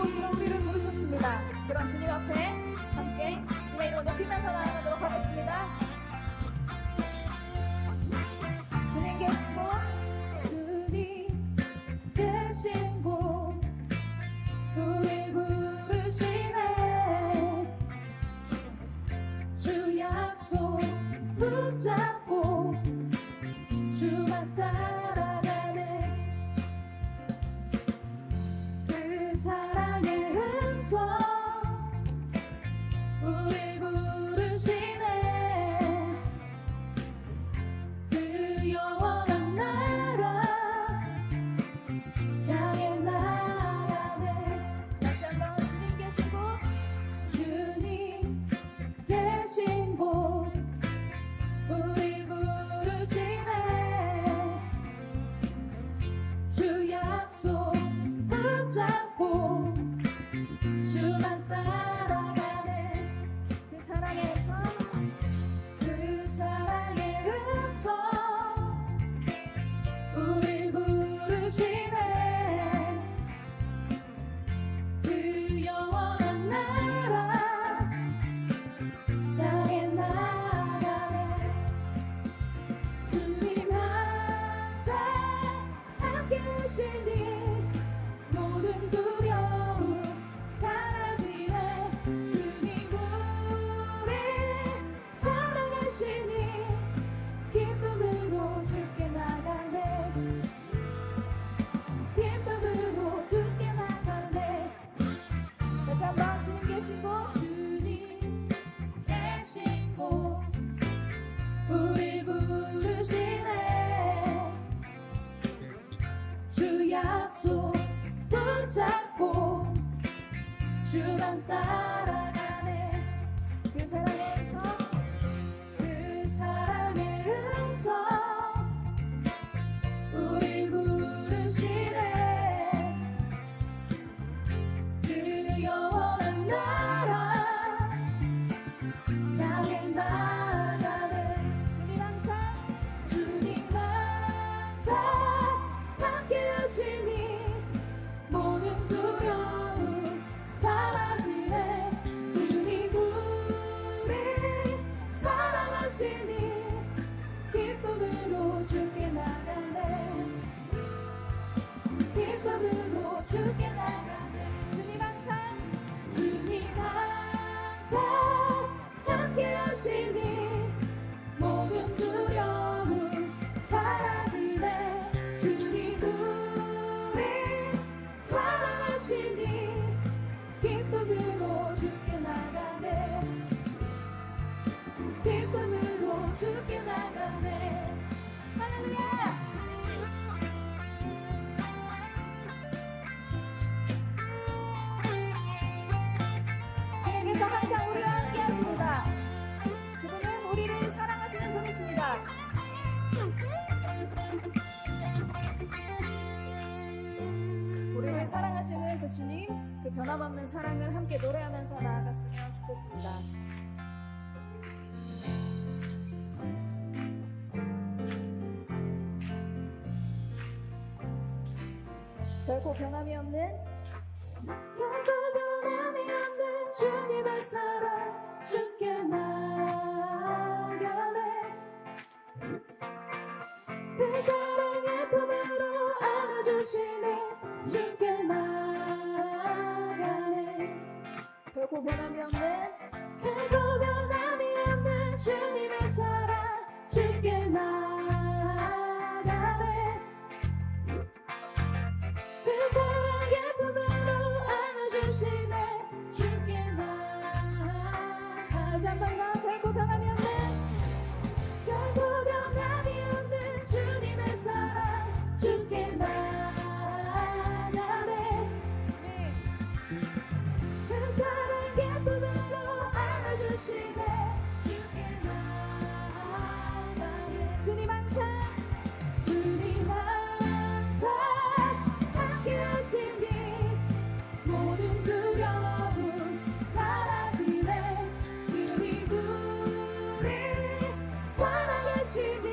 이곳으로 우리를 부르셨습니다. 그럼 주님 앞에 함께 주의 이름을 높이면서 나아가도록 하겠습니다. 주님 계신 곳, 주님 계신 곳, 우리 부르시네. 주 약속 붙잡고 주만 따라가네. 그 사랑의 음성 우리 부르시네. 그 영원한 나라 향해 나가네. 다시 한번 주님 계신 곳, 주님 계신 곳 우리 부르시네. 주 약속 붙잡고 주만 따라가네. 그 사랑의 음성, 그 사랑의 음성 우리 부르시네. 그 영원한 나라 향해 나가네. 주님 항상 함께 하시니 모든 두려움 사라지네. 주님 우리 사랑하시니 기쁨으로 주께 나가네. 기쁨으로 주께 나가네. 다시 한번 주님 계신 곳, 주님 계신 곳 우리 부르시네. 주 약속 붙잡고 주만 따라가네. 그 사랑의 음성, 그 사랑의 음성 우리 부르시네. 그 영원한 나라 향해 나가네. 주님 항상, 주님 항상 함께 하시니 모든 두려움 사라지네. 주님 우리 사랑하시니 기쁨으로 주께 나가네. 기쁨으로 주께 나가네. 주님 항상, 주님 항상 함께 하시니 모든 두려움 사라지네. 주님 우리 사랑하시니 기쁨으로 주께 나가네. 기쁨으로 주께 나가네. 할렐루야. 주님께서 항상 우리와 함께 하십니다. 그분은 우리를 사랑하시는 분이십니다. 우리를 사랑하시는 그 주님, 그 변함없는 사랑을 함께 노래하면서 나아갔으면 좋겠습니다. 결코 변함이 없는, 결코 변함이 없는 주님의 사랑 주께 나가네. 그 사랑의 품으로 안아주시네. 주께 나가네. 결코 변함이 없는, 결코 변함이 없는 주님의 사랑 주께 나가네. 그 사랑의 품으로 안아주시네. 주께 나가네. 다시 한 번 더. 결코 변함이 없는, 결코 변함이 없는 주님의 사랑 주께 나가네. 그 사랑의 품으로 안아주시네. 주께 나가네. 주님 항상, 주님 항상 함께 하시니 모든 두려움 사라지네. 주님 우리 사랑하시니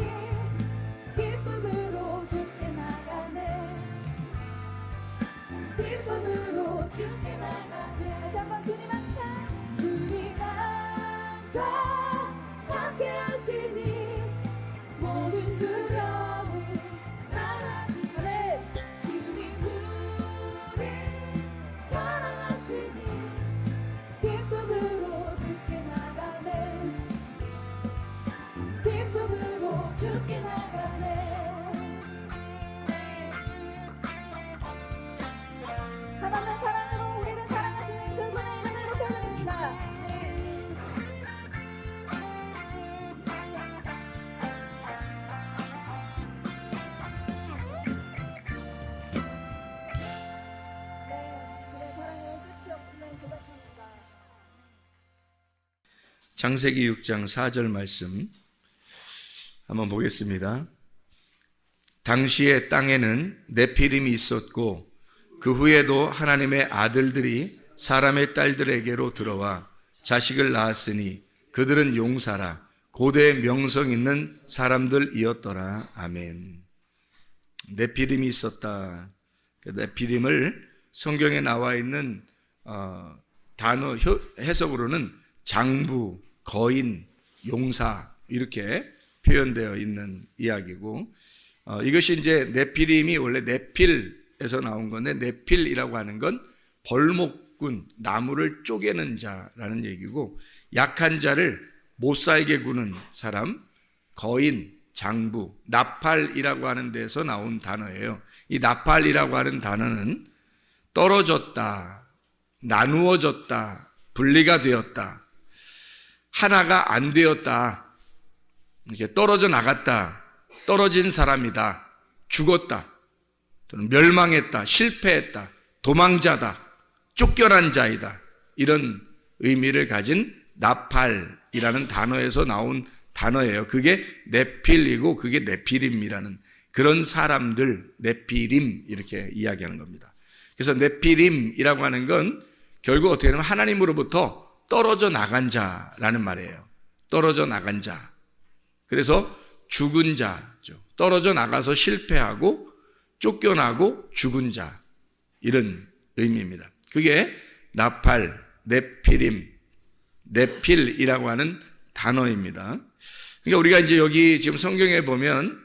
기쁨으로 주께 나가네. 기쁨으로 주께 나가네. 다시 한번 주님 항상 주님 항상 함께 하시니 모든 두려움 사라지네. 주님 우리 사랑하시니 기쁨으로 주께 나가네. 기쁨으로 주께 나가네. 하나님의 사랑으로 우리를 사랑하시는 그분의 이름을 높여드립니다. 주의 사랑은 끝이 없음을 고백합니다. 창세기 6장 4절 말씀 한번 보겠습니다. 당시에 땅에는 네피림이 있었고 그 후에도 하나님의 아들들이 사람의 딸들에게로 들어와 자식을 낳았으니 그들은 용사라 고대 명성 있는 사람들이었더라. 아멘. 네피림이 있었다. 네피림을 성경에 나와 있는 단어 해석으로는 장부, 거인, 용사 이렇게 표현되어 있는 이야기고, 이것이 이제 네피림이 원래 네필에서 나온 건데, 네필이라고 하는 건 벌목꾼, 나무를 쪼개는 자라는 얘기고, 약한 자를 못 살게 구는 사람, 거인, 장부, 나팔이라고 하는 데서 나온 단어예요. 이 나팔이라고 하는 단어는 떨어졌다, 나누어졌다, 분리가 되었다, 하나가 안 되었다, 이렇게 떨어져 나갔다, 떨어진 사람이다, 죽었다, 또는 멸망했다, 실패했다, 도망자다, 쫓겨난 자이다, 이런 의미를 가진 나팔이라는 단어에서 나온 단어예요. 그게 네필이고 그게 네피림이라는 그런 사람들, 네피림 이렇게 이야기하는 겁니다. 그래서 네피림이라고 하는 건 결국 어떻게 보면 하나님으로부터 떨어져 나간 자라는 말이에요. 떨어져 나간 자. 그래서 죽은 자죠. 떨어져 나가서 실패하고 쫓겨나고 죽은 자, 이런 의미입니다. 그게 나팔, 네피림, 네필이라고 하는 단어입니다. 그러니까 우리가 이제 여기 지금 성경에 보면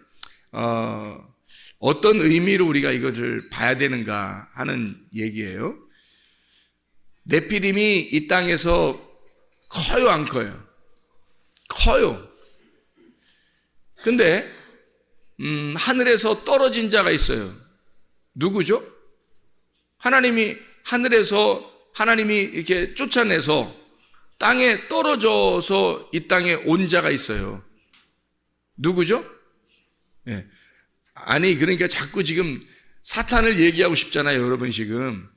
어떤 의미로 우리가 이것을 봐야 되는가 하는 얘기예요. 네피림이 이 땅에서 커요, 안 커요? 커요. 근데 하늘에서 떨어진 자가 있어요. 누구죠? 하나님이 하늘에서 하나님이 이렇게 쫓아내서 땅에 떨어져서 이 땅에 온 자가 있어요. 누구죠? 네. 아니 그러니까 자꾸 지금 사탄을 얘기하고 싶잖아요, 여러분 지금.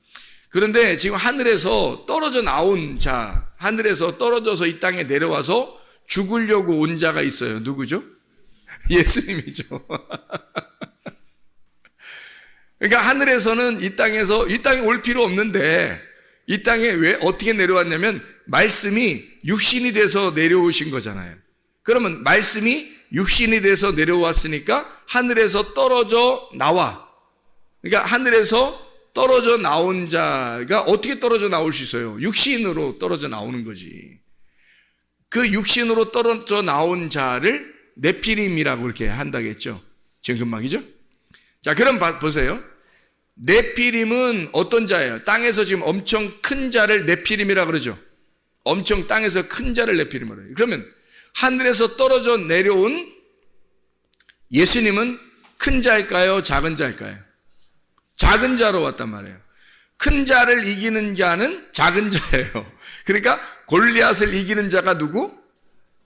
그런데 지금 하늘에서 떨어져 나온 자, 하늘에서 떨어져서 이 땅에 내려와서 죽으려고 온 자가 있어요. 누구죠? 예수님이죠. 그러니까 하늘에서는 이 땅에 올 필요 없는데 이 땅에 왜 어떻게 내려왔냐면 말씀이 육신이 돼서 내려오신 거잖아요. 그러면 말씀이 육신이 돼서 내려왔으니까 하늘에서 떨어져 나와. 그러니까 하늘에서 떨어져 나온 자가 어떻게 떨어져 나올 수 있어요? 육신으로 떨어져 나오는 거지. 그 육신으로 떨어져 나온 자를 네피림이라고 이렇게 한다겠죠. 지금 금방이죠? 자, 그럼 보세요. 네피림은 어떤 자예요? 땅에서 지금 엄청 큰 자를 네피림이라고 그러죠. 엄청 땅에서 큰 자를 네피림이라고 해요. 그러면 하늘에서 떨어져 내려온 예수님은 큰 자일까요? 작은 자일까요? 작은 자로 왔단 말이에요. 큰 자를 이기는 자는 작은 자예요. 그러니까 골리앗을 이기는 자가 누구?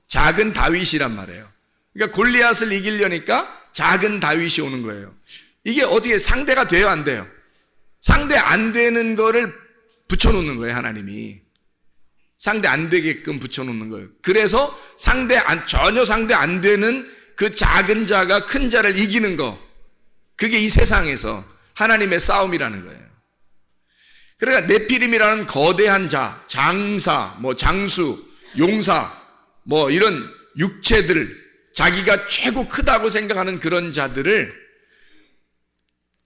작은 다윗이란 말이에요. 그러니까 골리앗을 이기려니까 작은 다윗이 오는 거예요. 이게 어떻게 상대가 돼요, 안 돼요? 상대 안 되는 거를 붙여놓는 거예요, 하나님이. 상대 안 되게끔 붙여놓는 거예요. 그래서 전혀 상대 안 되는 그 작은 자가 큰 자를 이기는 거, 그게 이 세상에서 하나님의 싸움이라는 거예요. 그러니까 네피림이라는 거대한 자, 장사, 장수, 용사, 이런 육체들, 자기가 최고 크다고 생각하는 그런 자들을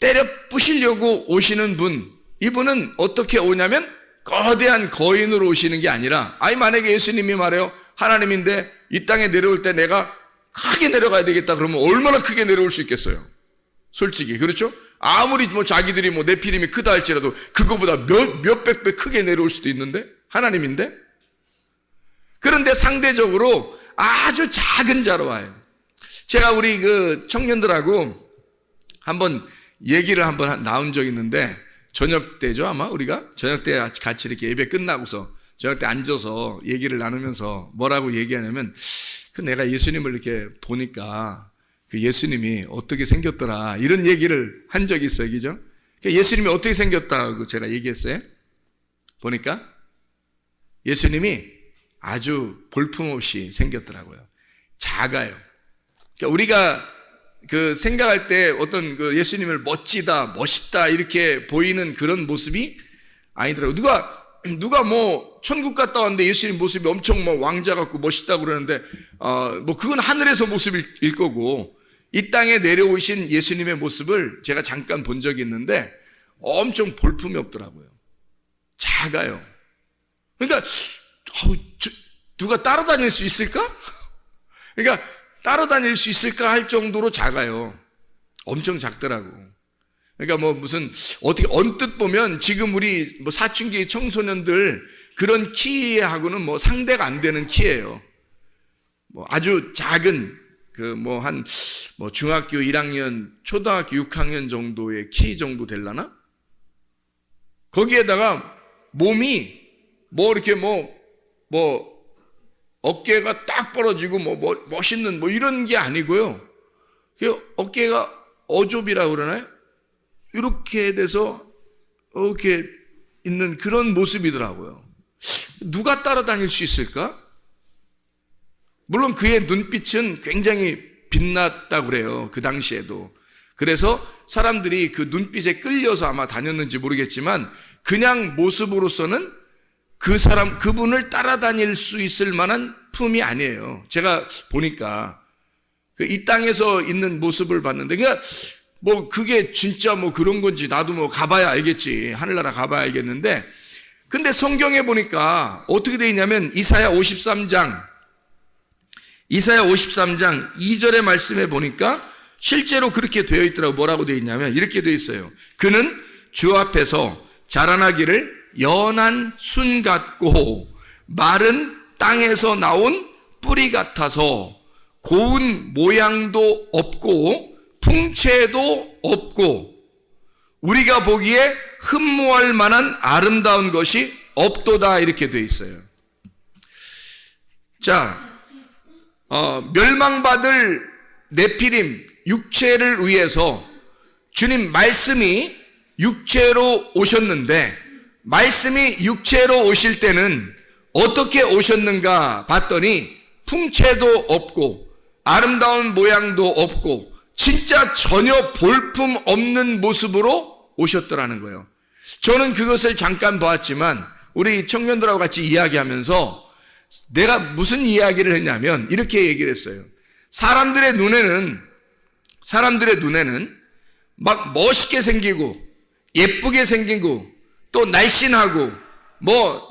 때려 부시려고 오시는 분, 이분은 어떻게 오냐면 거대한 거인으로 오시는 게 아니라, 만약에 예수님이 말해요, 하나님인데 이 땅에 내려올 때 내가 크게 내려가야 되겠다 그러면 얼마나 크게 내려올 수 있겠어요? 솔직히. 그렇죠? 아무리 자기들이 네피림이 크다 할지라도 그거보다 몇백 배 크게 내려올 수도 있는데, 하나님인데. 그런데 상대적으로 아주 작은 자로 와요. 제가 우리 그 청년들하고 한번 얘기를 한번 나온 적이 있는데, 저녁 때죠, 아마 우리가 저녁 때 같이 이렇게 예배 끝나고서 저녁 때 앉아서 얘기를 나누면서 뭐라고 얘기하냐면, 내가 예수님을 이렇게 보니까 그 예수님이 어떻게 생겼더라, 이런 얘기를 한 적이 있어요. 그죠? 예수님이 어떻게 생겼다고 제가 얘기했어요. 보니까 예수님이 아주 볼품없이 생겼더라고요. 작아요. 그러니까 우리가 그 생각할 때 어떤 그 예수님을 멋있다 이렇게 보이는 그런 모습이 아니더라고요. 누가 천국 갔다 왔는데 예수님 모습이 엄청 왕자 같고 멋있다고 그러는데, 그건 하늘에서 모습일 거고, 이 땅에 내려오신 예수님의 모습을 제가 잠깐 본 적이 있는데 엄청 볼품이 없더라고요. 작아요. 그러니까 누가 따라다닐 수 있을까? 그러니까 따라다닐 수 있을까 할 정도로 작아요. 엄청 작더라고. 그러니까 무슨 어떻게 언뜻 보면 지금 우리 사춘기 청소년들 그런 키하고는 상대가 안 되는 키예요. 아주 작은 중학교 1학년, 초등학교 6학년 정도의 키 정도 되려나? 거기에다가 몸이 이렇게 어깨가 딱 벌어지고 멋있는 이런 게 아니고요. 어깨가 어좁이라고 그러나요? 이렇게 돼서 이렇게 있는 그런 모습이더라고요. 누가 따라다닐 수 있을까? 물론 그의 눈빛은 굉장히 빛났다고 그래요. 그 당시에도. 그래서 사람들이 그 눈빛에 끌려서 아마 다녔는지 모르겠지만, 그냥 모습으로서는 그분을 따라다닐 수 있을 만한 품이 아니에요. 제가 보니까 이 땅에서 있는 모습을 봤는데, 그러니까 그게 진짜 그런 건지 나도 가봐야 알겠지. 하늘나라 가봐야 알겠는데, 근데 성경에 보니까 어떻게 되어 있냐면, 이사야 53장 2절의 말씀에 보니까 실제로 그렇게 되어 있더라고. 뭐라고 되어 있냐면 이렇게 되어 있어요. 그는 주 앞에서 자라나기를 연한 순 같고 마른 땅에서 나온 뿌리 같아서 고운 모양도 없고 풍채도 없고 우리가 보기에 흠모할 만한 아름다운 것이 없도다, 이렇게 되어 있어요. 자, 멸망받을 네피림 육체를 위해서 주님 말씀이 육체로 오셨는데, 말씀이 육체로 오실 때는 어떻게 오셨는가 봤더니 풍채도 없고 아름다운 모양도 없고 진짜 전혀 볼품 없는 모습으로 오셨더라는 거예요. 저는 그것을 잠깐 보았지만 우리 청년들하고 같이 이야기하면서 내가 무슨 이야기를 했냐면 이렇게 얘기를 했어요. 사람들의 눈에는 막 멋있게 생기고 예쁘게 생기고 또 날씬하고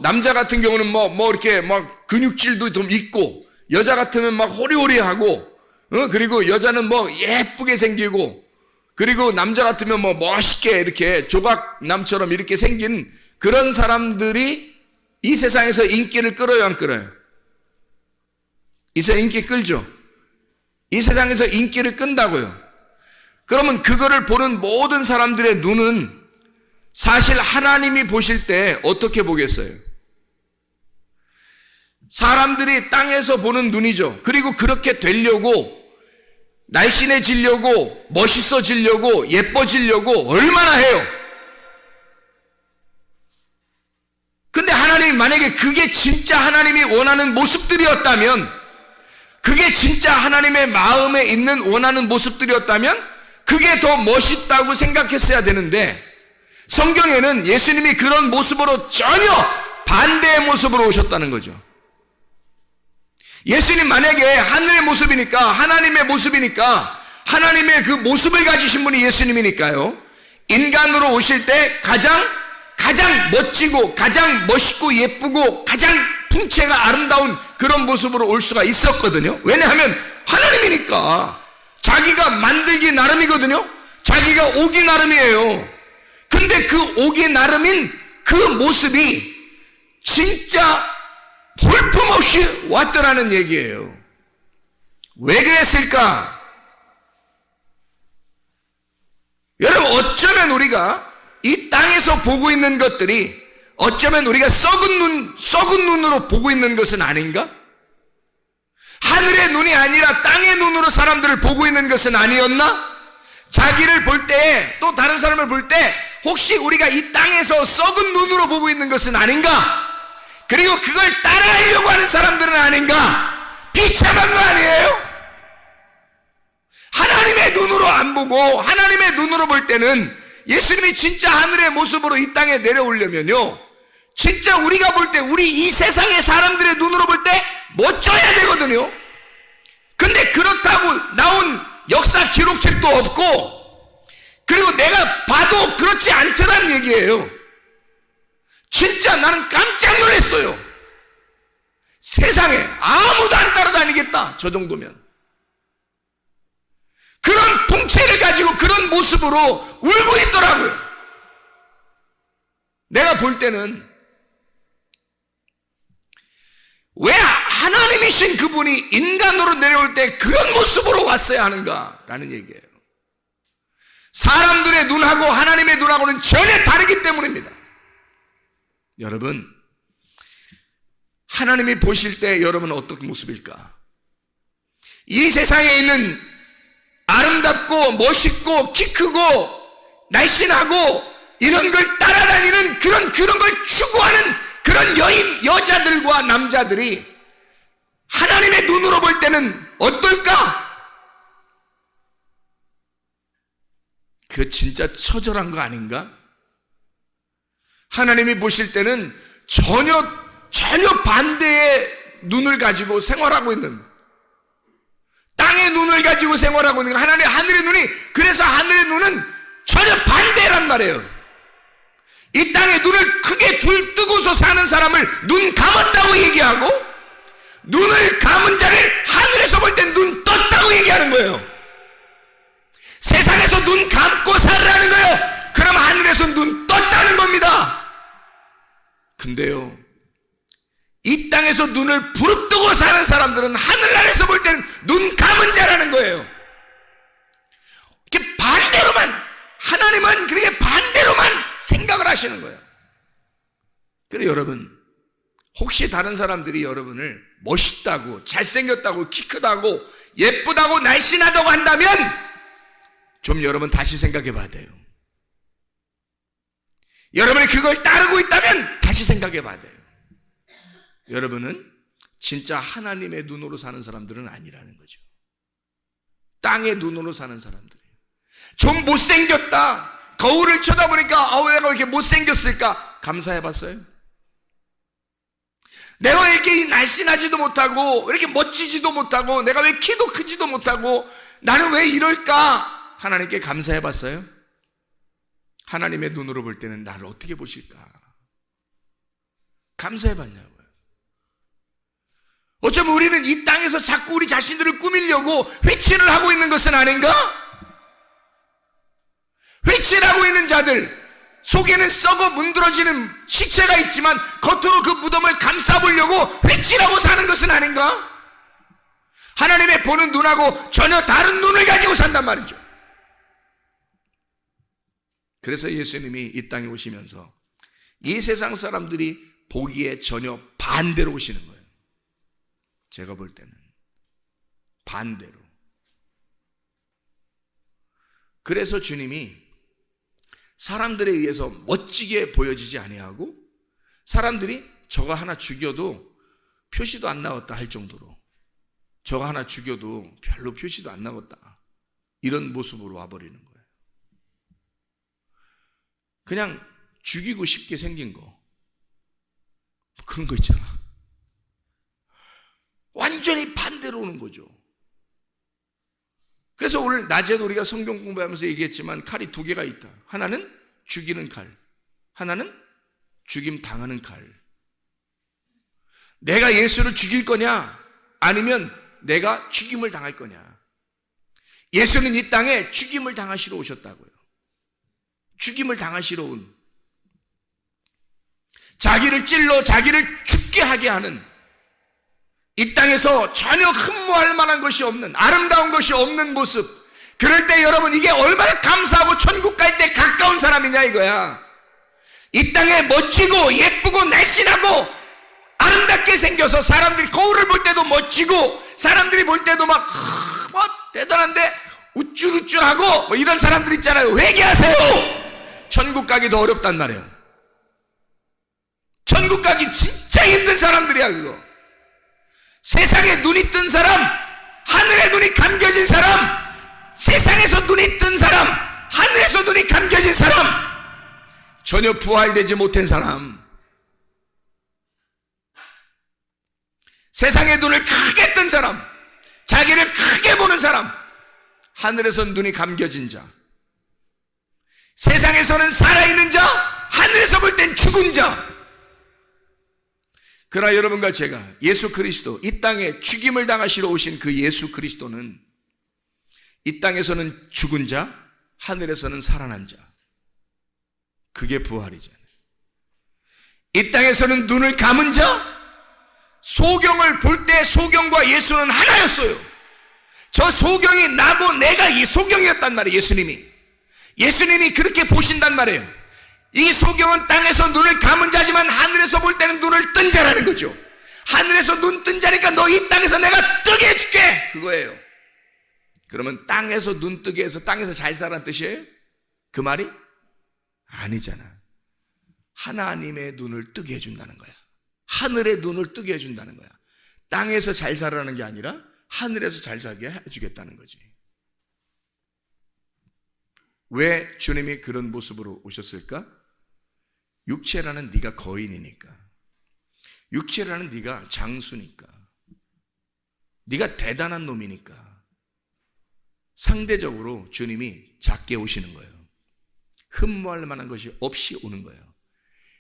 남자 같은 경우는 이렇게 막 근육질도 좀 있고 여자 같으면 막 호리호리하고 그리고 여자는 예쁘게 생기고 그리고 남자 같으면 멋있게 이렇게 조각남처럼 이렇게 생긴 그런 사람들이 이 세상에서 인기를 끌어요, 안 끌어요? 이 세상 인기 끌죠? 이 세상에서 인기를 끈다고요. 그러면 그거를 보는 모든 사람들의 눈은 사실 하나님이 보실 때 어떻게 보겠어요? 사람들이 땅에서 보는 눈이죠. 그리고 그렇게 되려고 날씬해지려고 멋있어지려고 예뻐지려고 얼마나 해요. 근데 하나님이 만약에 그게 진짜 하나님이 원하는 모습들이었다면, 그게 진짜 하나님의 마음에 있는 원하는 모습들이었다면 그게 더 멋있다고 생각했어야 되는데, 성경에는 예수님이 그런 모습으로 전혀 반대의 모습으로 오셨다는 거죠. 예수님 만약에 하늘의 모습이니까, 하나님의 모습이니까, 하나님의 그 모습을 가지신 분이 예수님이니까요, 인간으로 오실 때 가장 가장 멋지고 가장 멋있고 예쁘고 가장 풍채가 아름다운 그런 모습으로 올 수가 있었거든요. 왜냐하면 하나님이니까. 자기가 만들기 나름이거든요. 자기가 오기 나름이에요. 근데 그 오기 나름인 그 모습이 진짜 볼품없이 왔더라는 얘기예요. 왜 그랬을까? 여러분, 어쩌면 우리가 이 땅에서 보고 있는 것들이 어쩌면 우리가 썩은 눈으로 보고 있는 것은 아닌가? 하늘의 눈이 아니라 땅의 눈으로 사람들을 보고 있는 것은 아니었나? 자기를 볼 때, 또 다른 사람을 볼 때 혹시 우리가 이 땅에서 썩은 눈으로 보고 있는 것은 아닌가? 그리고 그걸 따라하려고 하는 사람들은 아닌가? 비참한 거 아니에요? 하나님의 눈으로 안 보고 하나님의 눈으로 볼 때는 예수님이 진짜 하늘의 모습으로 이 땅에 내려오려면요, 진짜 우리가 볼 때, 우리 이 세상의 사람들의 눈으로 볼 때 멋져야 되거든요. 근데 그렇다고 나온 역사 기록책도 없고, 그리고 내가 봐도 그렇지 않더란 얘기예요. 진짜 나는 깜짝 놀랐어요. 세상에 아무도 안 따라다니겠다, 저 정도면. 그런 통째를 가지고 그런 모습으로 울고 있더라고요. 내가 볼 때는 왜 하나님이신 그분이 인간으로 내려올 때 그런 모습으로 왔어야 하는가라는 얘기예요. 사람들의 눈하고 하나님의 눈하고는 전혀 다르기 때문입니다. 여러분, 하나님이 보실 때 여러분은 어떤 모습일까? 이 세상에 있는 아름답고 멋있고 키 크고 날씬하고 이런 걸 따라다니는 그런 걸 추구하는 그런 여자들과 남자들이 하나님의 눈으로 볼 때는 어떨까? 그 진짜 처절한 거 아닌가? 하나님이 보실 때는 전혀 반대의 눈을 가지고 생활하고 있는, 땅의 눈을 가지고 생활하고 있는 하늘의 눈이, 그래서 하늘의 눈은 전혀 반대란 말이에요. 이 땅에 눈을 크게 뜨고서 사는 사람을 눈 감았다고 얘기하고, 눈을 감은 자를 하늘에서 볼 땐 눈 떴다고 얘기하는 거예요. 세상에서 눈 감고 살라는 거예요. 그럼 하늘에서 눈 떴다는 겁니다. 근데요, 이 땅에서 눈을 부릅뜨고 사는 사람들은 하늘나라에서 볼 때는 눈 감은 자라는 거예요. 이렇게 반대로만, 하나님은 그렇게 반대로만 생각을 하시는 거예요. 그래, 여러분, 혹시 다른 사람들이 여러분을 멋있다고, 잘생겼다고, 키 크다고, 예쁘다고, 날씬하다고 한다면 좀 여러분 다시 생각해 봐야 돼요. 여러분이 그걸 따르고 있다면 다시 생각해 봐야 돼요. 여러분은 진짜 하나님의 눈으로 사는 사람들은 아니라는 거죠. 땅의 눈으로 사는 사람들이에요. 좀 못생겼다, 거울을 쳐다보니까 왜 내가 이렇게 못생겼을까? 감사해 봤어요? 내가 왜 이렇게 날씬하지도 못하고, 왜 이렇게 멋지지도 못하고, 내가 왜 키도 크지도 못하고, 나는 왜 이럴까? 하나님께 감사해 봤어요? 하나님의 눈으로 볼 때는 나를 어떻게 보실까? 감사해 봤냐고요. 어쩌면 우리는 이 땅에서 자꾸 우리 자신들을 꾸미려고 훼친을 하고 있는 것은 아닌가? 훼친하고 있는 자들 속에는 썩어 문드러지는 시체가 있지만 겉으로 그 무덤을 감싸보려고 훼친하고 사는 것은 아닌가? 하나님의 보는 눈하고 전혀 다른 눈을 가지고 산단 말이죠. 그래서 예수님이 이 땅에 오시면서 이 세상 사람들이 보기에 전혀 반대로 오시는 거예요. 제가 볼 때는 반대로. 그래서 주님이 사람들에 의해서 멋지게 보여지지 아니하고, 사람들이 저거 하나 죽여도 표시도 안 나왔다 할 정도로, 저거 하나 죽여도 별로 표시도 안 나왔다, 이런 모습으로 와버리는 거예요. 그냥 죽이고 싶게 생긴 거, 그런 거 있잖아. 완전히 반대로 오는 거죠. 그래서 오늘 낮에도 우리가 성경 공부하면서 얘기했지만 칼이 두 개가 있다. 하나는 죽이는 칼, 하나는 죽임 당하는 칼. 내가 예수를 죽일 거냐? 아니면 내가 죽임을 당할 거냐? 예수는 이 땅에 죽임을 당하시러 오셨다고요. 죽임을 당하시러 온, 자기를 찔러 자기를 죽게 하게 하는, 이 땅에서 전혀 흠모할 만한 것이 없는, 아름다운 것이 없는 모습. 그럴 때 여러분, 이게 얼마나 감사하고 천국 갈 때 가까운 사람이냐 이거야. 이 땅에 멋지고 예쁘고 날씬하고 아름답게 생겨서 사람들이 거울을 볼 때도 멋지고 사람들이 볼 때도 막 대단한데 우쭐우쭐하고 뭐 이런 사람들 있잖아요. 회개하세요. 천국 가기 더 어렵단 말이에요. 천국 가기 진짜 힘든 사람들이야 그거. 세상에 눈이 뜬 사람, 하늘에 눈이 감겨진 사람, 세상에서 눈이 뜬 사람, 하늘에서 눈이 감겨진 사람, 전혀 부활되지 못한 사람, 세상의 눈을 크게 뜬 사람, 자기를 크게 보는 사람, 하늘에서는 눈이 감겨진 자, 세상에서는 살아있는 자, 하늘에서 볼 땐 죽은 자. 그러나 여러분과 제가 예수 그리스도, 이 땅에 죽임을 당하시러 오신 그 예수 그리스도는 이 땅에서는 죽은 자, 하늘에서는 살아난 자. 그게 부활이잖아요. 이 땅에서는 눈을 감은 자, 소경을 볼 때 소경과 예수는 하나였어요. 저 소경이 나고 내가 이 소경이었단 말이에요. 예수님이 그렇게 보신단 말이에요. 이 소경은 땅에서 눈을 감은 자지만 하늘에서 볼 때는 눈을 뜬 자라는 거죠. 하늘에서 눈 뜬 자니까 너 이 땅에서 내가 뜨게 해줄게, 그거예요. 그러면 땅에서 눈 뜨게 해서 땅에서 잘 살라는 뜻이에요? 그 말이? 아니잖아. 하나님의 눈을 뜨게 해준다는 거야. 하늘의 눈을 뜨게 해준다는 거야. 땅에서 잘 살아라는 게 아니라 하늘에서 잘 살게 해주겠다는 거지. 왜 주님이 그런 모습으로 오셨을까? 육체라는 네가 거인이니까, 육체라는 네가 장수니까, 네가 대단한 놈이니까 상대적으로 주님이 작게 오시는 거예요. 흠모할 만한 것이 없이 오는 거예요.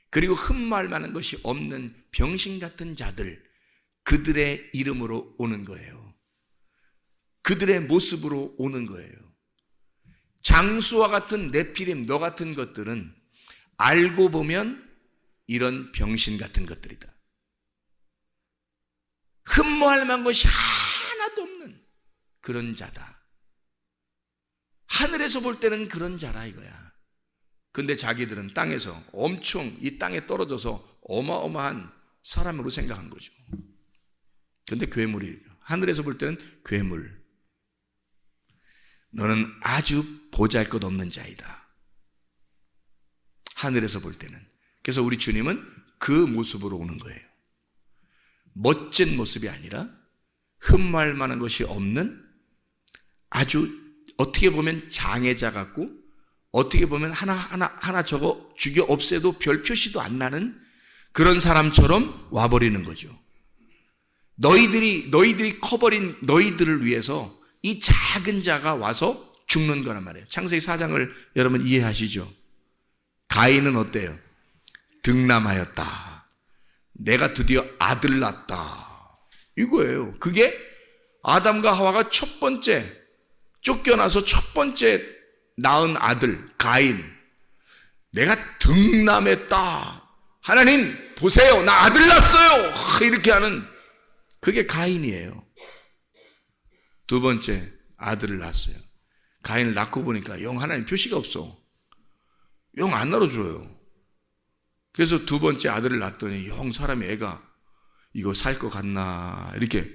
그리고 흠모할 만한 것이 없는 병신 같은 자들, 그들의 이름으로 오는 거예요. 그들의 모습으로 오는 거예요. 장수와 같은 네피림, 너 같은 것들은 알고 보면 이런 병신 같은 것들이다. 흠모할 만한 것이 하나도 없는 그런 자다. 하늘에서 볼 때는 그런 자라 이거야. 근데 자기들은 땅에서 엄청 이 땅에 떨어져서 어마어마한 사람으로 생각한 거죠. 근데 괴물이에요. 하늘에서 볼 때는 괴물. 너는 아주 보잘것없는 자이다. 하늘에서 볼 때는. 그래서 우리 주님은 그 모습으로 오는 거예요. 멋진 모습이 아니라 흠모할 만한 것이 없는, 아주 어떻게 보면 장애자 같고, 어떻게 보면 하나 저거 죽여 없애도 별 표시도 안 나는 그런 사람처럼 와버리는 거죠. 너희들이 커버린 너희들을 위해서 이 작은 자가 와서 죽는 거란 말이에요. 창세기 4장을 여러분 이해하시죠? 가인은 어때요? 등남하였다. 내가 드디어 아들 낳았다. 이거예요. 그게 아담과 하와가 첫 번째 쫓겨나서 첫 번째 낳은 아들 가인. 내가 등남했다. 하나님 보세요, 나 아들 낳았어요. 이렇게 하는 그게 가인이에요. 두 번째 아들을 낳았어요. 가인을 낳고 보니까 영 하나님 표시가 없어. 영 안 낳아줘요. 그래서 두 번째 아들을 낳았더니 영 사람이 애가 이거 살 것 같나, 이렇게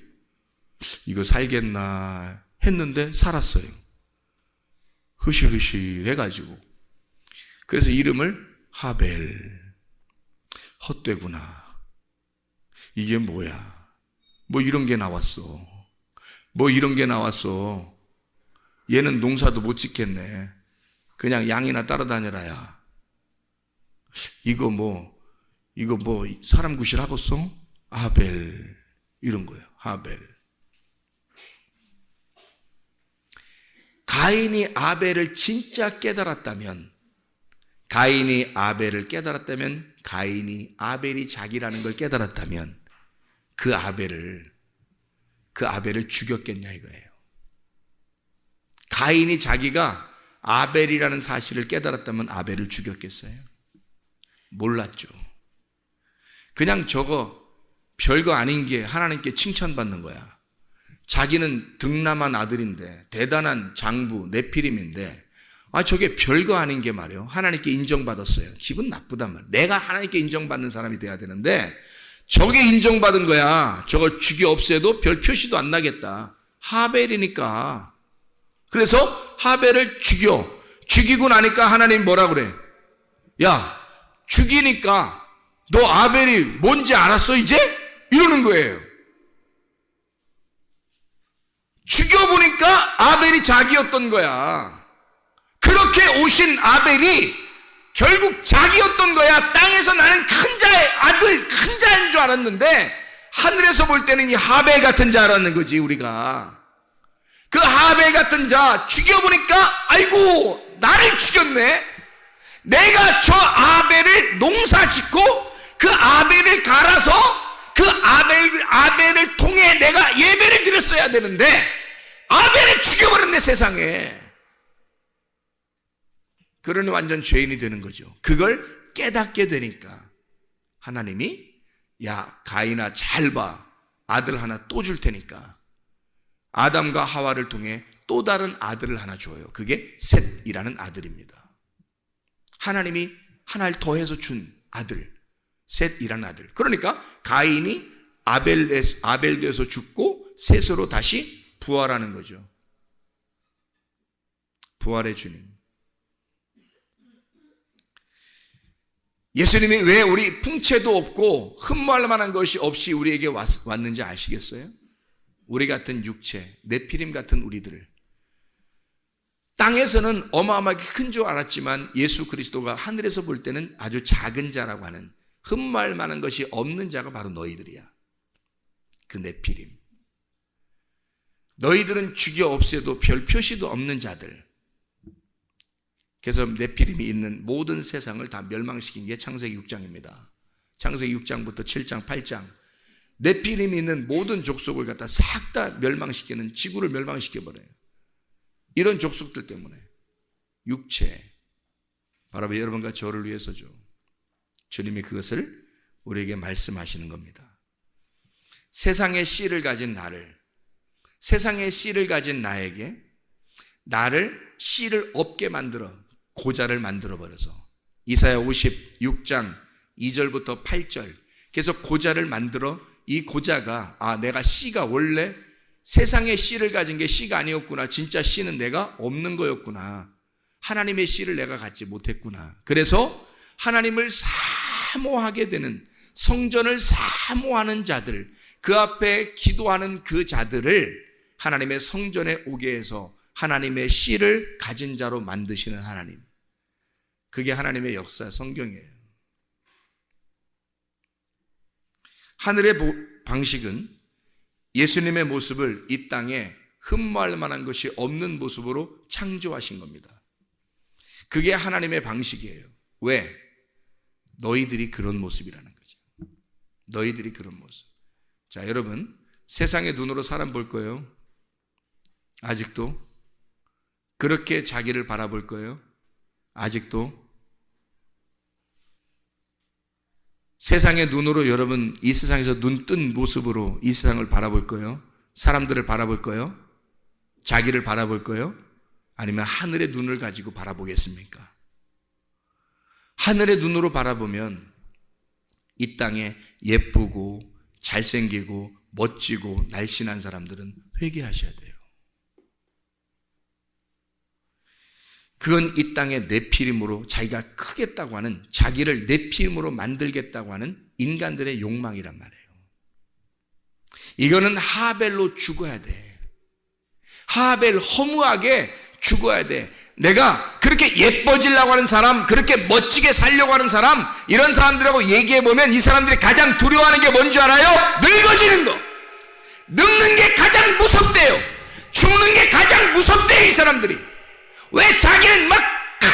이거 살겠나 했는데 살았어요. 흐실흐실 해가지고. 그래서 이름을 하벨. 헛되구나. 이게 뭐야? 뭐 이런 게 나왔어. 뭐 이런 게 나왔어. 얘는 농사도 못 짓겠네. 그냥 양이나 따라다녀라야. 이거 뭐 사람 구실하겠어? 하벨. 이런 거예요. 하벨. 가인이 아벨을 진짜 깨달았다면, 가인이 아벨을 깨달았다면, 가인이 아벨이 자기라는 걸 깨달았다면 그 아벨을 죽였겠냐 이거예요. 가인이 자기가 아벨이라는 사실을 깨달았다면 아벨을 죽였겠어요? 몰랐죠. 그냥 저거 별거 아닌 게 하나님께 칭찬받는 거야. 자기는 등남한 아들인데, 대단한 장부 네피림인데, 저게 별거 아닌 게 말이에요. 하나님께 인정받았어요. 기분 나쁘단 말이에요. 내가 하나님께 인정받는 사람이 돼야 되는데 저게 인정받은 거야. 저거 죽여 없애도 별 표시도 안 나겠다. 하벨이니까. 그래서 하벨을 죽이고 나니까 하나님 뭐라 그래? 야, 죽이니까 너 아벨이 뭔지 알았어 이제? 이러는 거예요. 죽여보니까 아벨이 자기였던 거야. 그렇게 오신 아벨이 결국 자기였던 거야. 땅에서 나는 큰 자의 아들, 큰 자인 줄 알았는데 하늘에서 볼 때는 이 하벨 같은 자라는 거지. 우리가 그 하벨 같은 자 죽여보니까 아이고 나를 죽였네. 내가 저 아벨을 농사 짓고 그 아벨을 갈아서 그 아벨을 통해 내가 예배를 드렸어야 되는데 아벨을 죽여버렸네 세상에. 그러니 완전 죄인이 되는 거죠. 그걸 깨닫게 되니까 하나님이 야 가인아 잘 봐. 아들 하나 또 줄 테니까 아담과 하와를 통해 또 다른 아들을 하나 줘요. 그게 셋이라는 아들입니다. 하나님이 하나를 더해서 준 아들, 셋이라는 아들. 그러니까 가인이 아벨에서 죽고 셋으로 다시 부활하는 거죠. 부활의 주님. 예수님이 왜 우리 풍채도 없고 흠모할 만한 것이 없이 우리에게 왔는지 아시겠어요? 우리 같은 육체, 네피림 같은 우리들을 땅에서는 어마어마하게 큰 줄 알았지만 예수 그리스도가 하늘에서 볼 때는 아주 작은 자라고 하는 흠모할 만한 것이 없는 자가 바로 너희들이야. 그 네피림. 너희들은 죽여 없애도 별 표시도 없는 자들. 그래서 네피림이 있는 모든 세상을 다 멸망시킨 게 창세기 6장입니다. 창세기 6장부터 7장, 8장. 네피림이 있는 모든 족속을 갖다 싹 다 멸망시키는, 지구를 멸망시켜버려요. 이런 족속들 때문에. 육체. 바로 여러분과 저를 위해서죠. 주님이 그것을 우리에게 말씀하시는 겁니다. 세상의 씨를 가진 나를, 세상의 씨를 가진 나에게 나를 씨를 없게 만들어 고자를 만들어버려서 이사야 56장 2절부터 8절 그래서 고자를 만들어 이 고자가 내가 씨가 원래 세상의 씨를 가진 게 씨가 아니었구나. 진짜 씨는 내가 없는 거였구나. 하나님의 씨를 내가 갖지 못했구나. 그래서 하나님을 사모하게 되는, 성전을 사모하는 자들, 그 앞에 기도하는 그 자들을 하나님의 성전에 오게 해서 하나님의 씨를 가진 자로 만드시는 하나님. 그게 하나님의 역사, 성경이에요. 하늘의 방식은 예수님의 모습을 이 땅에 흠모할 만한 것이 없는 모습으로 창조하신 겁니다. 그게 하나님의 방식이에요. 왜? 너희들이 그런 모습이라는 거죠. 너희들이 그런 모습. 자, 여러분, 세상의 눈으로 사람 볼 거예요? 아직도? 그렇게 자기를 바라볼 거예요? 아직도? 세상의 눈으로 여러분 이 세상에서 눈 뜬 모습으로 이 세상을 바라볼 거예요? 사람들을 바라볼 거예요? 자기를 바라볼 거예요? 아니면 하늘의 눈을 가지고 바라보겠습니까? 하늘의 눈으로 바라보면 이 땅에 예쁘고 잘생기고 멋지고 날씬한 사람들은 회개하셔야 돼요. 그건 이 땅의 네피림으로 자기가 크겠다고 하는, 자기를 네피림으로 만들겠다고 하는 인간들의 욕망이란 말이에요. 이거는 하벨로 죽어야 돼. 하벨 허무하게 죽어야 돼. 내가 그렇게 예뻐지려고 하는 사람, 그렇게 멋지게 살려고 하는 사람, 이런 사람들하고 얘기해보면 이 사람들이 가장 두려워하는 게 뭔지 알아요? 늙어지는 거. 늙는 게 가장 무섭대요. 죽는 게 가장 무섭대요, 이 사람들이. 왜? 자기는 막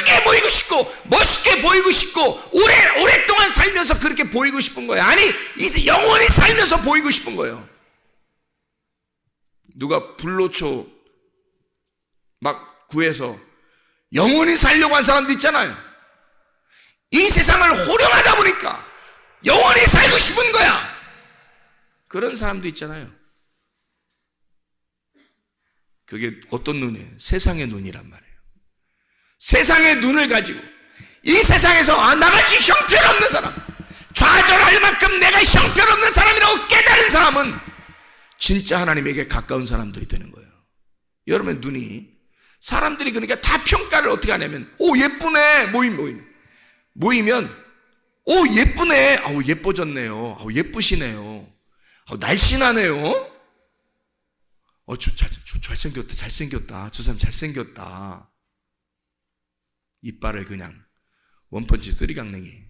크게 보이고 싶고 멋있게 보이고 싶고 오랫동안 살면서 그렇게 보이고 싶은 거예요. 아니, 이제 영원히 살면서 보이고 싶은 거예요. 누가 불로초 막 구해서 영원히 살려고 한 사람도 있잖아요. 이 세상을 호령하다 보니까 영원히 살고 싶은 거야. 그런 사람도 있잖아요. 그게 어떤 눈이에요? 세상의 눈이란 말이에요. 세상의 눈을 가지고 이 세상에서 나같이 형편없는 사람, 좌절할 만큼 내가 형편없는 사람이라고 깨달은 사람은 진짜 하나님에게 가까운 사람들이 되는 거예요. 여러분의 눈이, 사람들이 그러니까 다 평가를 어떻게 하냐면, 오 예쁘네, 모이면 오 예쁘네, 아우 예뻐졌네요, 아우 예쁘시네요, 아우 날씬하네요, 잘생겼다, 저 사람 잘생겼다. 이빨을 그냥 원펀치 쓰리강냉이.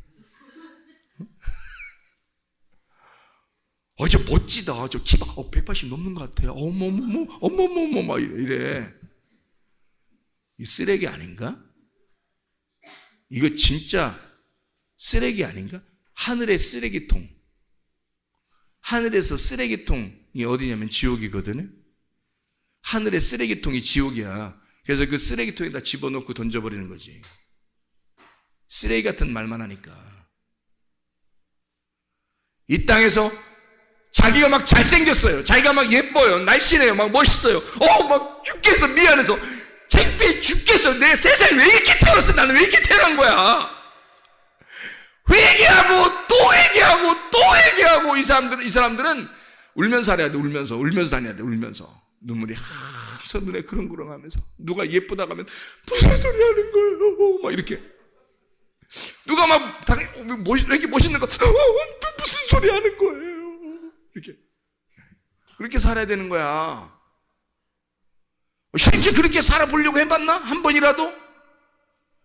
저 멋지다, 저 키가 180 넘는 것 같아, 어머머머 막 이래. 이 쓰레기 아닌가? 이거 진짜 쓰레기 아닌가? 하늘의 쓰레기통. 하늘에서 쓰레기통이 어디냐면 지옥이거든요. 하늘의 쓰레기통이 지옥이야. 그래서 그 쓰레기통에다 집어넣고 던져버리는 거지. 쓰레기 같은 말만 하니까. 이 땅에서 자기가 막 잘생겼어요, 자기가 막 예뻐요, 날씬해요, 막 멋있어요, 막 죽겠어, 미안해서 창피해 죽겠어, 내 세상에 왜 이렇게 태어났어, 나는 왜 이렇게 태어난 거야. 회개하고 또 회개하고 또 회개하고. 이 사람들은 울면서 살아야 돼. 울면서 다녀야 돼. 울면서 눈물이 하면서 눈에 그렁그렁 하면서, 누가 예쁘다고 하면 무슨 소리 하는 거예요 막 이렇게. 누가 막 왜 이렇게 멋있는 거, 무슨 소리 하는 거예요 이렇게. 그렇게 살아야 되는 거야. 실제 그렇게 살아보려고 해봤나? 한 번이라도?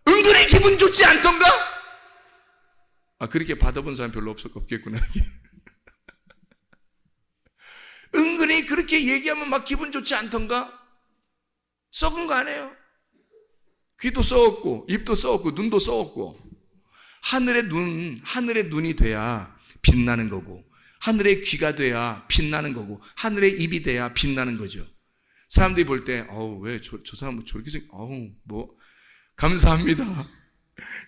은근히 기분 좋지 않던가? 그렇게 받아본 사람 별로 없겠구나. 은근히 그렇게 얘기하면 막 기분 좋지 않던가? 썩은 거 아니에요? 귀도 썩었고 입도 썩었고 눈도 썩었고. 하늘의 눈이 돼야 빛나는 거고, 하늘의 귀가 돼야 빛나는 거고, 하늘의 입이 돼야 빛나는 거죠. 사람들이 볼 때 왜 저 사람은 저렇게 감사합니다,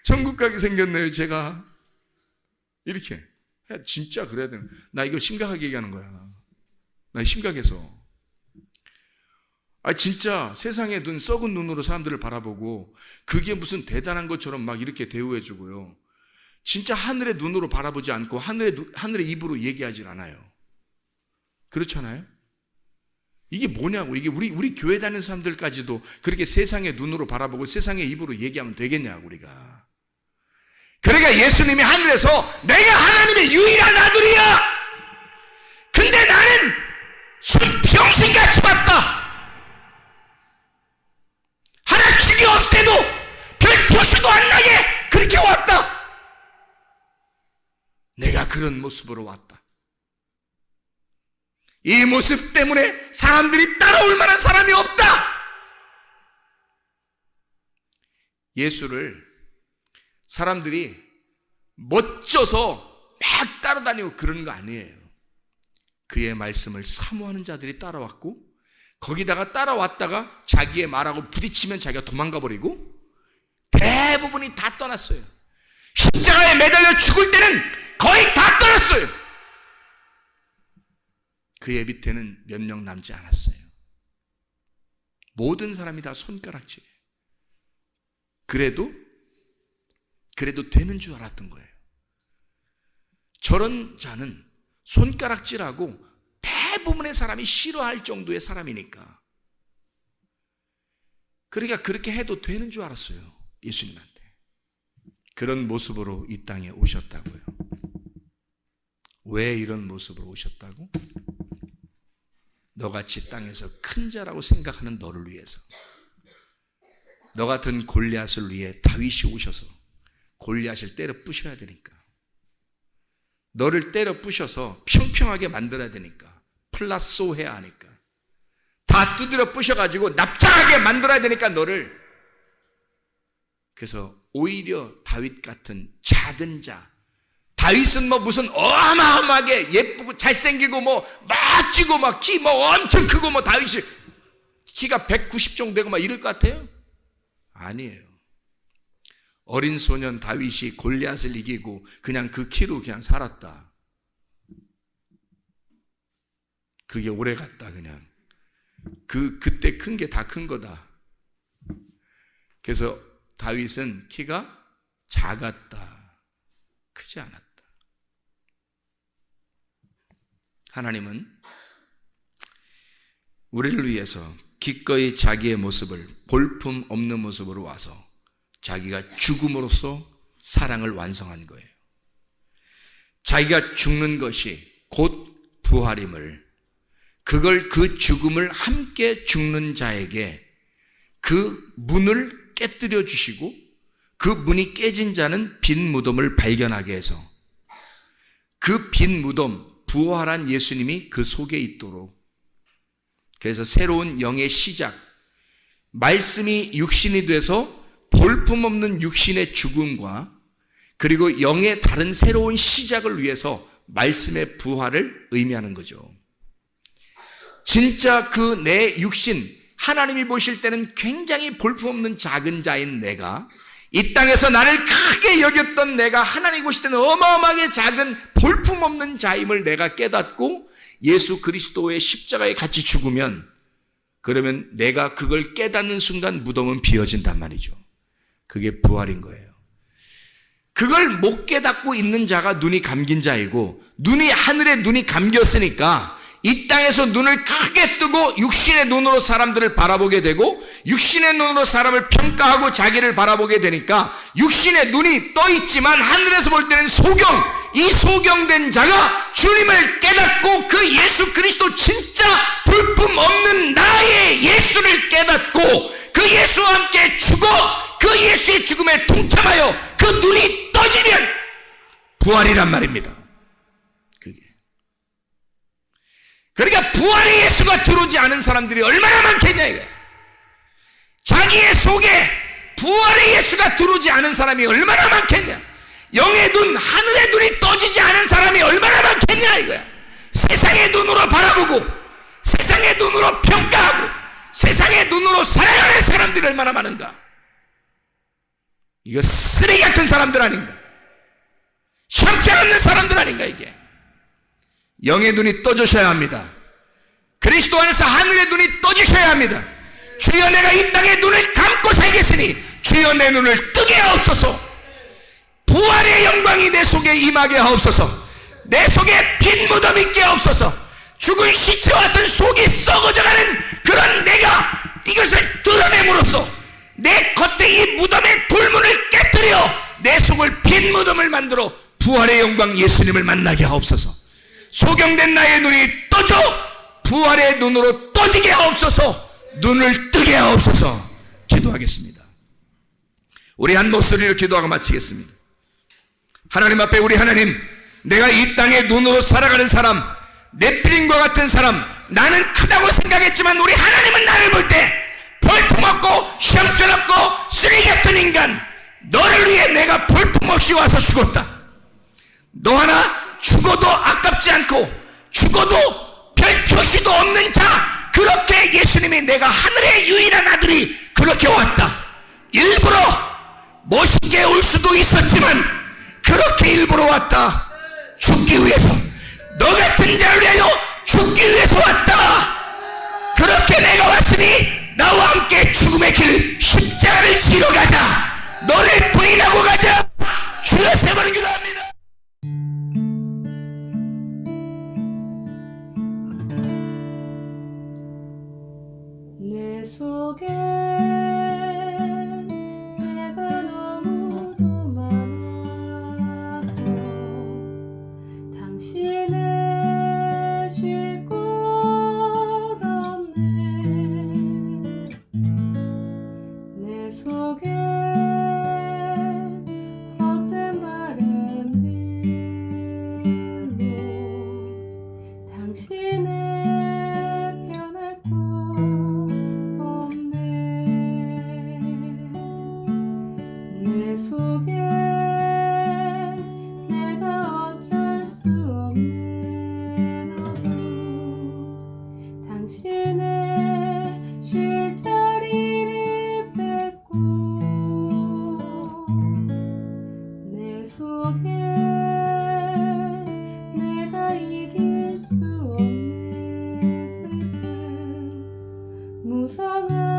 천국 가게 생겼네요 제가, 이렇게. 진짜 그래야 되는. 나 이거 심각하게 얘기하는 거야. 나 심각해서. 진짜 세상의 눈, 썩은 눈으로 사람들을 바라보고 그게 무슨 대단한 것처럼 막 이렇게 대우해주고요. 진짜 하늘의 눈으로 바라보지 않고 하늘의 입으로 얘기하질 않아요. 그렇잖아요? 이게 뭐냐고. 이게 우리 교회 다니는 사람들까지도 그렇게 세상의 눈으로 바라보고 세상의 입으로 얘기하면 되겠냐고, 우리가. 그러니까 예수님이 하늘에서 내가 하나님의 유일한 아들이야, 근데 나는 순평신같이 왔다, 하나 죽이 없애도 별 표시도 안 나게 그렇게 왔다. 내가 그런 모습으로 왔다. 이 모습 때문에 사람들이 따라올 만한 사람이 없다. 예수를 사람들이 멋져서 막 따라다니고 그런 거 아니에요. 그의 말씀을 사모하는 자들이 따라왔고, 거기다가 따라왔다가 자기의 말하고 부딪히면 자기가 도망가 버리고, 대부분이 다 떠났어요. 십자가에 매달려 죽을 때는 거의 다 떠났어요. 그의 밑에는 몇 명 남지 않았어요. 모든 사람이 다 손가락질이에요. 그래도 되는 줄 알았던 거예요. 저런 자는 손가락질하고 대부분의 사람이 싫어할 정도의 사람이니까. 그러니까 그렇게 해도 되는 줄 알았어요, 예수님한테. 그런 모습으로 이 땅에 오셨다고요. 왜 이런 모습으로 오셨다고? 너같이 땅에서 큰 자라고 생각하는 너를 위해서. 너 같은 골리앗을 위해 다윗이 오셔서 골리앗을 때려 부셔야 되니까. 너를 때려 부셔서 평평하게 만들어야 되니까. 플라소 해야 하니까. 다 두드려 부셔가지고 납작하게 만들어야 되니까 너를. 그래서 오히려 다윗 같은 작은 자, 다윗은 뭐 무슨 어마어마하게 예쁘고 잘생기고 뭐 멋지고 막 키 뭐 엄청 크고 뭐 다윗이 키가 190 정도 되고 막 이럴 것 같아요? 아니에요. 어린 소년 다윗이 골리앗을 이기고 그냥 그 키로 그냥 살았다. 그게 오래 갔다. 그냥 그때 큰 게 다 큰 거다. 그래서 다윗은 키가 작았다. 크지 않았다. 하나님은 우리를 위해서 기꺼이 자기의 모습을 볼품 없는 모습으로 와서 자기가 죽음으로써 사랑을 완성한 거예요. 자기가 죽는 것이 곧 부활임을, 그걸 그 죽음을 함께 죽는 자에게 그 문을 깨뜨려 주시고 그 문이 깨진 자는 빈 무덤을 발견하게 해서 그 빈 무덤, 부활한 예수님이 그 속에 있도록, 그래서 새로운 영의 시작, 말씀이 육신이 돼서 볼품없는 육신의 죽음과 그리고 영의 다른 새로운 시작을 위해서 말씀의 부활을 의미하는 거죠. 진짜 그 내 육신, 하나님이 보실 때는 굉장히 볼품없는 작은 자인 내가, 이 땅에서 나를 크게 여겼던 내가 하나님 보실 때는 어마어마하게 작은 볼품없는 자임을 내가 깨닫고 예수 그리스도의 십자가에 같이 죽으면, 그러면 내가 그걸 깨닫는 순간 무덤은 비어진단 말이죠. 그게 부활인 거예요. 그걸 못 깨닫고 있는 자가 눈이 감긴 자이고, 눈이 하늘에 눈이 감겼으니까 이 땅에서 눈을 크게 뜨고 육신의 눈으로 사람들을 바라보게 되고 육신의 눈으로 사람을 평가하고 자기를 바라보게 되니까 육신의 눈이 떠 있지만 하늘에서 볼 때는 소경, 이 소경된 자가 주님을 깨닫고 그 예수 그리스도 진짜 볼품 없는 나의 예수를 깨닫고 그 예수와 함께 죽어 그 예수의 죽음에 동참하여 그 눈이 떠지면 부활이란 말입니다. 그러니까 부활의 예수가 들어오지 않은 사람들이 얼마나 많겠냐 이거야. 자기의 속에 부활의 예수가 들어오지 않은 사람이 얼마나 많겠냐. 영의 눈, 하늘의 눈이 떠지지 않은 사람이 얼마나 많겠냐 이거야. 세상의 눈으로 바라보고 세상의 눈으로 평가하고 세상의 눈으로 살아가는 사람들이 얼마나 많은가. 이거 쓰레기 같은 사람들 아닌가. 형편없는 사람들 아닌가. 이게 영의 눈이 떠주셔야 합니다. 그리스도 안에서 하늘의 눈이 떠주셔야 합니다. 주여 내가 이 땅의 눈을 감고 살겠으니 주여 내 눈을 뜨게 하옵소서. 부활의 영광이 내 속에 임하게 하옵소서. 내 속에 빈 무덤 있게 하옵소서. 죽은 시체와 같은 속이 썩어져가는 그런 내가 이것을 드러냄으로써 내 겉에 이 무덤의 돌문을 깨뜨려 내 속을 빈 무덤을 만들어 부활의 영광 예수님을 만나게 하옵소서. 소경된 나의 눈이 떠져 부활의 눈으로 떠지게 하옵소서. 눈을 뜨게 하옵소서. 기도하겠습니다. 우리 한 목소리로 기도하고 마치겠습니다. 하나님 앞에 우리 하나님, 내가 이 땅의 눈으로 살아가는 사람, 넷피림과 같은 사람, 나는 크다고 생각했지만 우리 하나님은 나를 볼 때 볼품없고 형편없고 쓰레기 같은 인간, 너를 위해 내가 볼품없이 와서 죽었다. 너 하나 죽어도 아깝지 않고 죽어도 별 표시도 없는 자, 그렇게 예수님이 내가 하늘의 유일한 아들이 그렇게 왔다. 일부러 멋있게 올 수도 있었지만 그렇게 일부러 왔다. 죽기 위해서, 너 같은 자를 위하여 죽기 위해서 왔다. 그렇게 내가 왔으니 나와 함께 죽음의 길 십자가를 지러 가자. 너를 부인하고 가자. 주여 세 번을 기도합니다. 내 속에 내가 너무도 많아서 당신을 쉴 곳 없네. 내 속에 헛된 바램들로 당신을 변할 곳 없네. 내 쉴 자리를 뺏고 내 속에 내가 이길 수 없는 슬픔 무성한